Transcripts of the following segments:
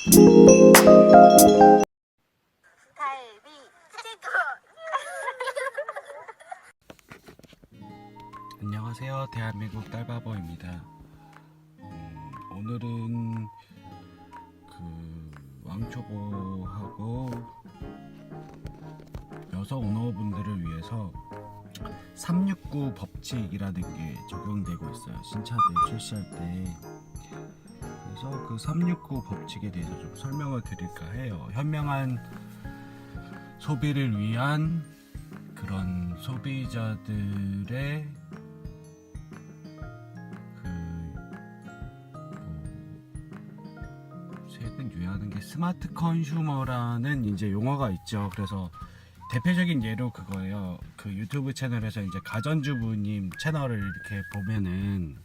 갈비 찍고. 안녕하세요, 대한민국 딸바보입니다. 오늘은 왕초보하고 여성 오너분들을 위해서 369 법칙이라는 게 적용되고 있어요. 신차들 출시할 때. 그래서 그 369 법칙에 대해서 좀 설명을 드릴까 해요. 현명한 소비를 위한 그런 소비자들의 최근 유행하는 게 스마트 컨슈머라는 이제 용어가 있죠. 그래서 대표적인 예로 그거예요. 그 유튜브 채널에서 이제 가전주부님 채널을 이렇게 보면은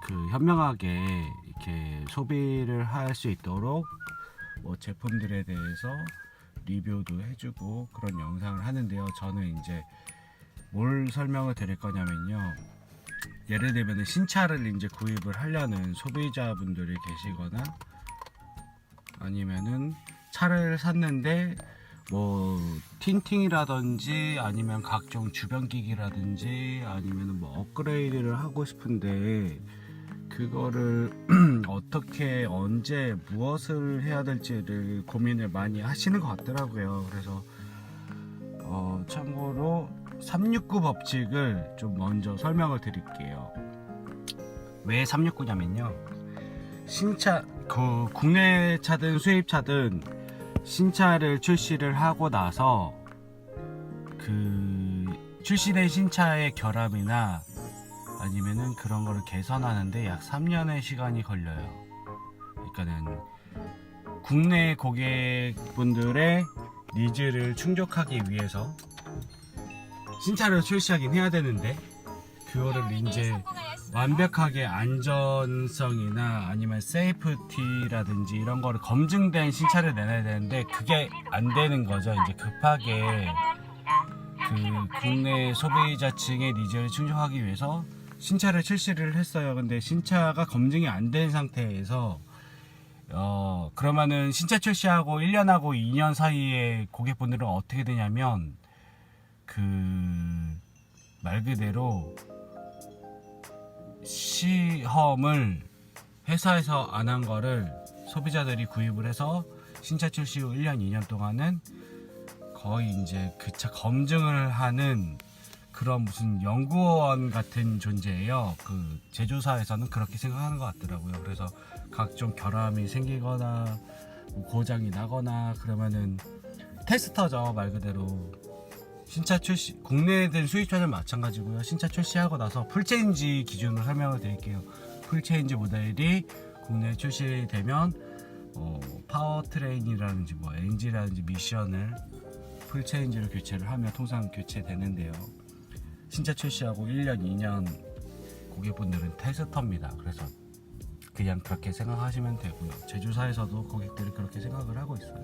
그 현명하게 이렇게 소비를 할 수 있도록 뭐 제품들에 대해서 리뷰도 해주고 그런 영상을 하는데요. 저는 이제 뭘 설명을 드릴 거냐면요. 예를 들면 신차를 이제 구입을 하려는 소비자분들이 계시거나 아니면은 차를 샀는데 뭐 틴팅이라든지 아니면 각종 주변기기라든지 아니면 뭐 업그레이드를 하고 싶은데 그거를 어떻게 언제 무엇을 해야 될지를 고민을 많이 하시는 것 같더라고요. 그래서 참고로 369 법칙을 좀 먼저 설명을 드릴게요. 왜 369냐면요, 신차 국내 차든 수입차든 신차를 출시를 하고 나서 그 출시된 신차의 결함이나 아니면은 그런 거를 개선하는데 약 3년의 시간이 걸려요. 그러니까는 국내 고객분들의 니즈를 충족하기 위해서 신차를 출시하긴 해야 되는데 그거를 이제 완벽하게 안전성이나 아니면 세이프티라든지 이런 거를 검증된 신차를 내놔야 되는데 그게 안 되는 거죠. 이제 급하게 그 국내 소비자층의 니즈를 충족하기 위해서 신차를 출시를 했어요. 근데 신차가 검증이 안 된 상태에서 그러면은 신차 출시하고 1년하고 2년 사이에 고객분들은 어떻게 되냐면 그 말 그대로 시험을 회사에서 안 한 거를 소비자들이 구입을 해서 신차 출시 후 1년, 2년 동안은 거의 이제 그 차 검증을 하는 그런 무슨 연구원 같은 존재예요. 그 제조사에서는 그렇게 생각하는 것 같더라고요. 그래서 각종 결함이 생기거나 고장이 나거나 그러면은 테스터죠, 말 그대로. 신차 출시, 국내든 수입차든 마찬가지고요. 신차 출시하고 나서 풀체인지 기준으로 설명을 드릴게요. 풀체인지 모델이 국내에 출시되면 파워트레인이라든지 뭐 엔진이라든지 미션을 풀체인지로 교체를 하면 통상 교체되는데요. 신차 출시하고 1년, 2년 고객분들은 테스터입니다. 그래서 그냥 그렇게 생각하시면 되고요. 제조사에서도 고객들이 그렇게 생각을 하고 있어요.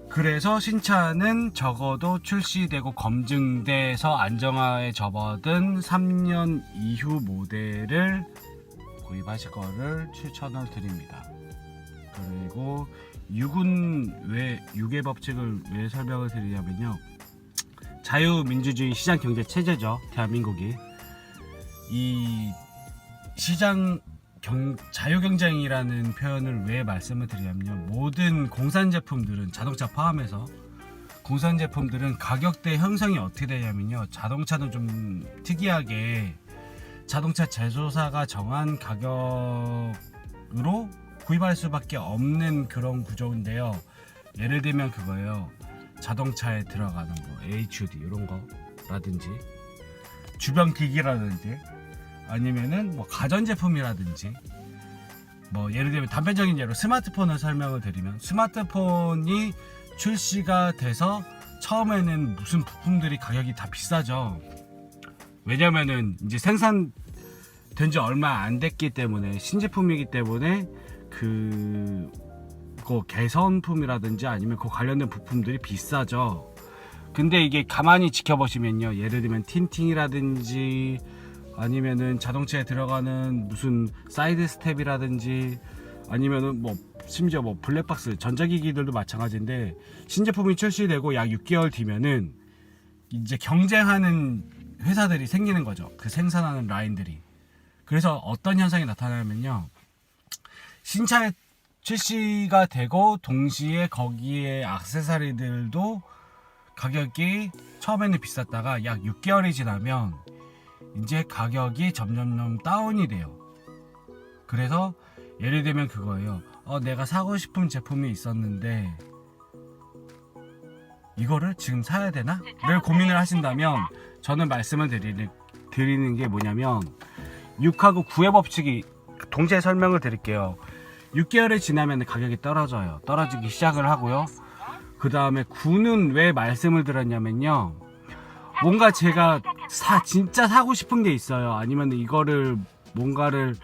그래서 신차는 적어도 출시되고 검증돼서 안정화에 접어든 3년 이후 모델을 구입하실 거를 추천을 드립니다. 그리고 6의 법칙을 왜 설명을 드리냐면요, 자유민주주의 시장경제 체제죠, 대한민국이. 이 자유경쟁이라는 표현을 왜 말씀을 드리냐면요, 모든 공산 제품들은, 자동차 포함해서 공산 제품들은 가격대 형성이 어떻게 되냐면요, 자동차는 좀 특이하게 자동차 제조사가 정한 가격으로 구입할 수밖에 없는 그런 구조인데요. 예를 들면 그거예요. 자동차에 들어가는 뭐 HUD 이런 거라든지 주변 기기라든지 아니면은 뭐 가전제품이라든지 뭐 예를 들면 단편적인 예로 스마트폰을 설명을 드리면, 스마트폰이 출시가 돼서 처음에는 무슨 부품들이 가격이 다 비싸죠. 왜냐면은 이제 생산된 지 얼마 안 됐기 때문에, 신제품이기 때문에 그 개선품이라든지 아니면 그 관련된 부품들이 비싸죠. 근데 이게 가만히 지켜보시면요, 예를 들면 틴팅이라든지 아니면은 자동차에 들어가는 무슨 사이드 스텝이라든지 아니면은 뭐 심지어 뭐 블랙박스 전자기기들도 마찬가지인데 신제품이 출시되고 약 6개월 뒤면은 이제 경쟁하는 회사들이 생기는 거죠. 그 생산하는 라인들이. 그래서 어떤 현상이 나타나냐면요, 신차에 출시가 되고 동시에 거기에 액세서리들도 가격이 처음에는 비쌌다가 약 6개월이 지나면 이제 가격이 점점 다운이 돼요. 그래서 예를 들면 그거예요. 내가 사고 싶은 제품이 있었는데 이거를 지금 사야 되나? 를 고민을 하신다면 저는 말씀을 드리는 게 뭐냐면 6하고 9의 법칙이 동시에 설명을 드릴게요. 6개월이 지나면 가격이 떨어지기 시작을 하고요. 그 다음에 9는 왜 말씀을 드렸냐면요, 뭔가 제가 진짜 사고 싶은 게 있어요. 아니면 이거를 뭔가를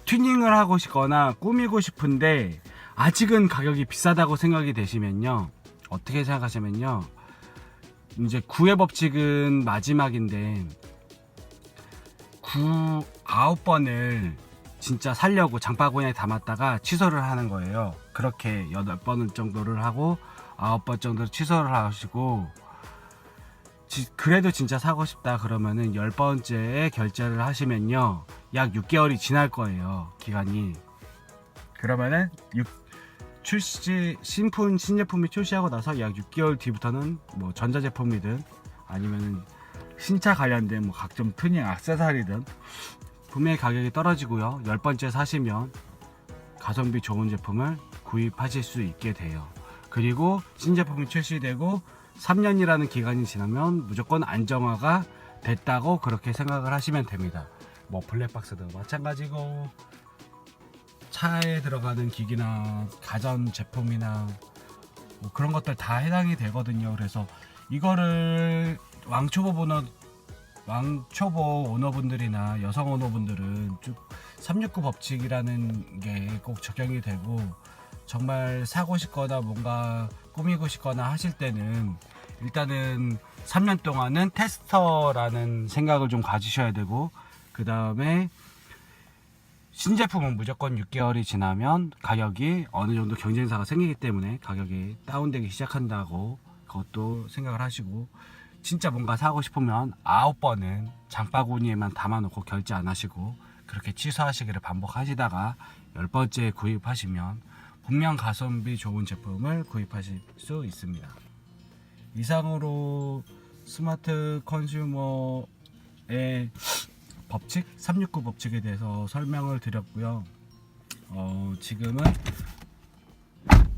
튜닝을 하고 싶거나 꾸미고 싶은데 아직은 가격이 비싸다고 생각이 되시면요, 어떻게 생각하시면요, 이제 9의 법칙은 마지막인데 9번을 진짜 살려고 장바구니에 담았다가 취소를 하는 거예요. 그렇게 8번 정도를 하고 9번 정도를 취소를 하시고, 그래도 진짜 사고 싶다 그러면은 10번째에 결제를 하시면요, 약 6개월이 지날 거예요, 기간이. 그러면은 신제품이 출시하고 나서 약 6개월 뒤부터는 뭐 전자제품이든 아니면은 신차 관련된 뭐 각종 튜닝 액세서리든 분명히 가격이 떨어지고요. 10번째 사시면 가성비 좋은 제품을 구입하실 수 있게 돼요. 그리고 신제품이 출시되고 3년이라는 기간이 지나면 무조건 안정화가 됐다고 그렇게 생각을 하시면 됩니다. 뭐 블랙박스도 마찬가지고 차에 들어가는 기기나 가전 제품이나 뭐 그런 것들 다 해당이 되거든요. 그래서 이거를 왕초보 오너분들이나 여성 오너분들은 쭉 369 법칙이라는 게 꼭 적용이 되고, 정말 사고 싶거나 뭔가 꾸미고 싶거나 하실 때는 일단은 3년 동안은 테스터라는 생각을 좀 가지셔야 되고, 그 다음에 신제품은 무조건 6개월이 지나면 가격이 어느 정도 경쟁사가 생기기 때문에 가격이 다운되기 시작한다고 그것도 생각을 하시고, 진짜 뭔가 사고 싶으면 9번은 장바구니에만 담아놓고 결제 안 하시고 그렇게 취소하시기를 반복하시다가 10번째 구입하시면 분명 가성비 좋은 제품을 구입하실 수 있습니다. 이상으로 스마트 컨슈머의 법칙, 369 법칙에 대해서 설명을 드렸고요. 지금은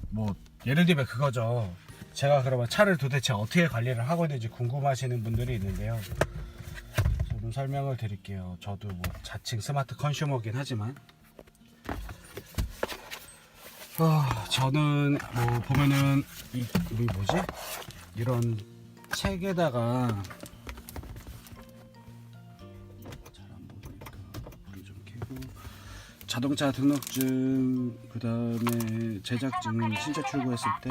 뭐 예를 들면 그거죠. 제가 그러면 차를 도대체 어떻게 관리를 하고 있는지 궁금하시는 분들이 있는데요. 좀 설명을 드릴게요. 저도 뭐 자칭 스마트 컨슈머긴 하지만 저는 뭐 보면은 이게 뭐지? 이런 책에다가 잘 안 보이니까 불을 좀 켜고, 자동차 등록증, 그 다음에 제작증, 신차 출고했을 때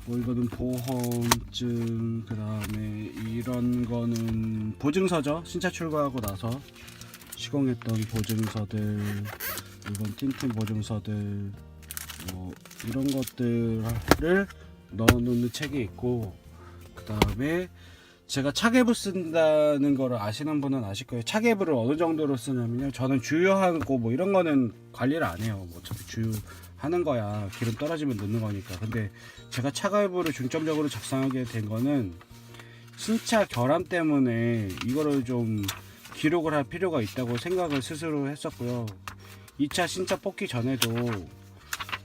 뭐 이거는 보험증, 그 다음에 이런 거는 보증서죠. 신차 출고하고 나서 시공했던 보증서들, 이건 틴트 보증서들, 뭐 이런 것들을 넣어놓는 책이 있고, 그 다음에 제가 차계부 쓴다는 거를 아시는 분은 아실 거예요. 차계부를 어느 정도로 쓰냐면요, 저는 주유하고 뭐 이런 거는 관리를 안 해요. 뭐 어차피 주유하는 거야, 기름 떨어지면 넣는 거니까. 근데 제가 차계부를 중점적으로 작성하게 된 거는 신차 결함 때문에 이거를 좀 기록을 할 필요가 있다고 생각을 스스로 했었고요. 2차 신차 뽑기 전에도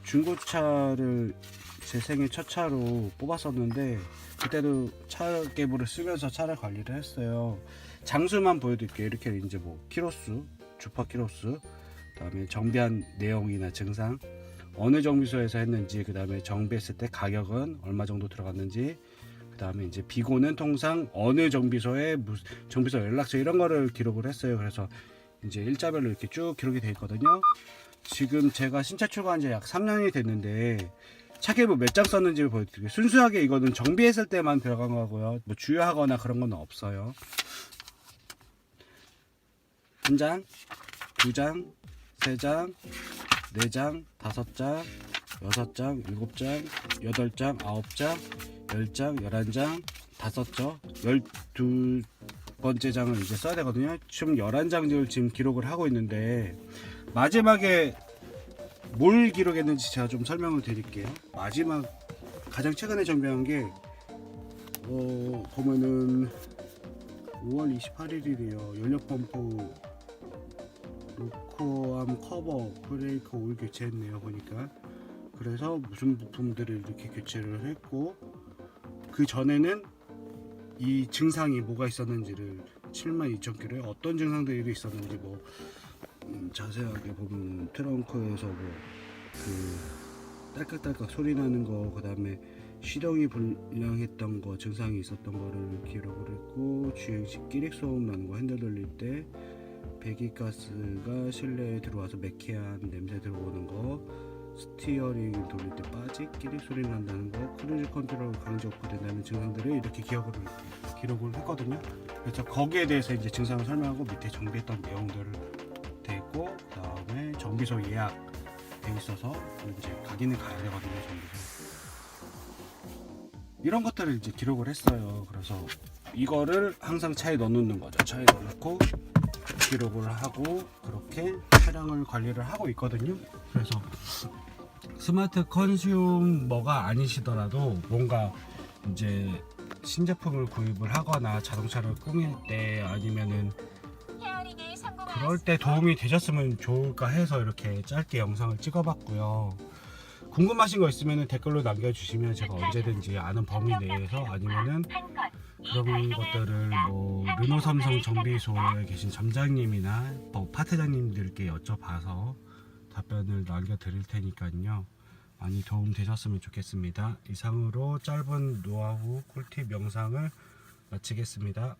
중고차를 제 생애 첫 차로 뽑았었는데 그때도 차계부를 쓰면서 차를 관리를 했어요. 장수만 보여드릴게요. 이렇게 이제 뭐 키로수, 주파 키로수, 그다음에 정비한 내용이나 증상, 어느 정비소에서 했는지, 그 다음에 정비했을 때 가격은 얼마 정도 들어갔는지, 그 다음에 이제 비고는 통상 어느 정비소에 정비소 연락처 이런 거를 기록을 했어요. 그래서 이제 일자별로 이렇게 쭉 기록이 되어 있거든요. 지금 제가 신차 출고한 지 약 3년이 됐는데 차계부 몇 장 썼는지 보여드릴게요. 순수하게 이거는 정비했을 때만 들어간 거고요. 뭐 주유하거나 그런 건 없어요. 1장, 2장, 3장, 4장, 5장, 6장, 7장, 8장, 9장, 10장, 11장, 5장, 12번째 장을 이제 써야 되거든요. 총 11장을 지금 기록을 하고 있는데, 마지막에 뭘 기록했는지 제가 좀 설명을 드릴게요. 마지막 가장 최근에 정비한 게 보면은 5월 28일이래요. 연료펌프 로코암 커버 브레이크 오일 교체했네요. 보니까 그래서 무슨 부품들을 이렇게 교체를 했고, 그 전에는 이 증상이 뭐가 있었는지를 72,000km에 어떤 증상들이 있었는지 자세하게 보면 트렁크에서 그 딸깍딸깍 소리 나는 거, 그 다음에 시동이 불량했던 거, 증상이 있었던 거를 기록을 했고, 주행시 끼릭 소음 나는 거, 핸들 돌릴 때 배기가스가 실내에 들어와서 매캐한 냄새 들어오는 거, 스티어링 돌릴 때 빠직 끼릭 소리 난다는 거, 크루즈 컨트롤 강제 오프된다는 증상들을 이렇게 기록을 했거든요. 그래서 거기에 대해서 이제 증상을 설명하고, 밑에 정비했던 내용들을 돼 있고, 그 다음에 정비소 예약 돼 있어서 이제 가기는 가야 되거든요. 정비소 이런 것들을 이제 기록을 했어요. 그래서 이거를 항상 차에 넣어놓는 거죠. 차에 넣어놓고 기록을 하고 그렇게 차량을 관리를 하고 있거든요. 그래서 스마트 컨슈머가 아니시더라도 뭔가 이제 신제품을 구입을 하거나 자동차를 꾸밀 때 아니면은 그럴 때 도움이 되셨으면 좋을까 해서 이렇게 짧게 영상을 찍어봤고요. 궁금하신 거 있으면 댓글로 남겨주시면 제가 언제든지 아는 범위 내에서, 아니면은 그런 것들을 르노 삼성 정비소에 계신 점장님이나 파트장님들께 여쭤봐서 답변을 남겨드릴 테니까요. 많이 도움 되셨으면 좋겠습니다. 이상으로 짧은 노하우 꿀팁 영상을 마치겠습니다.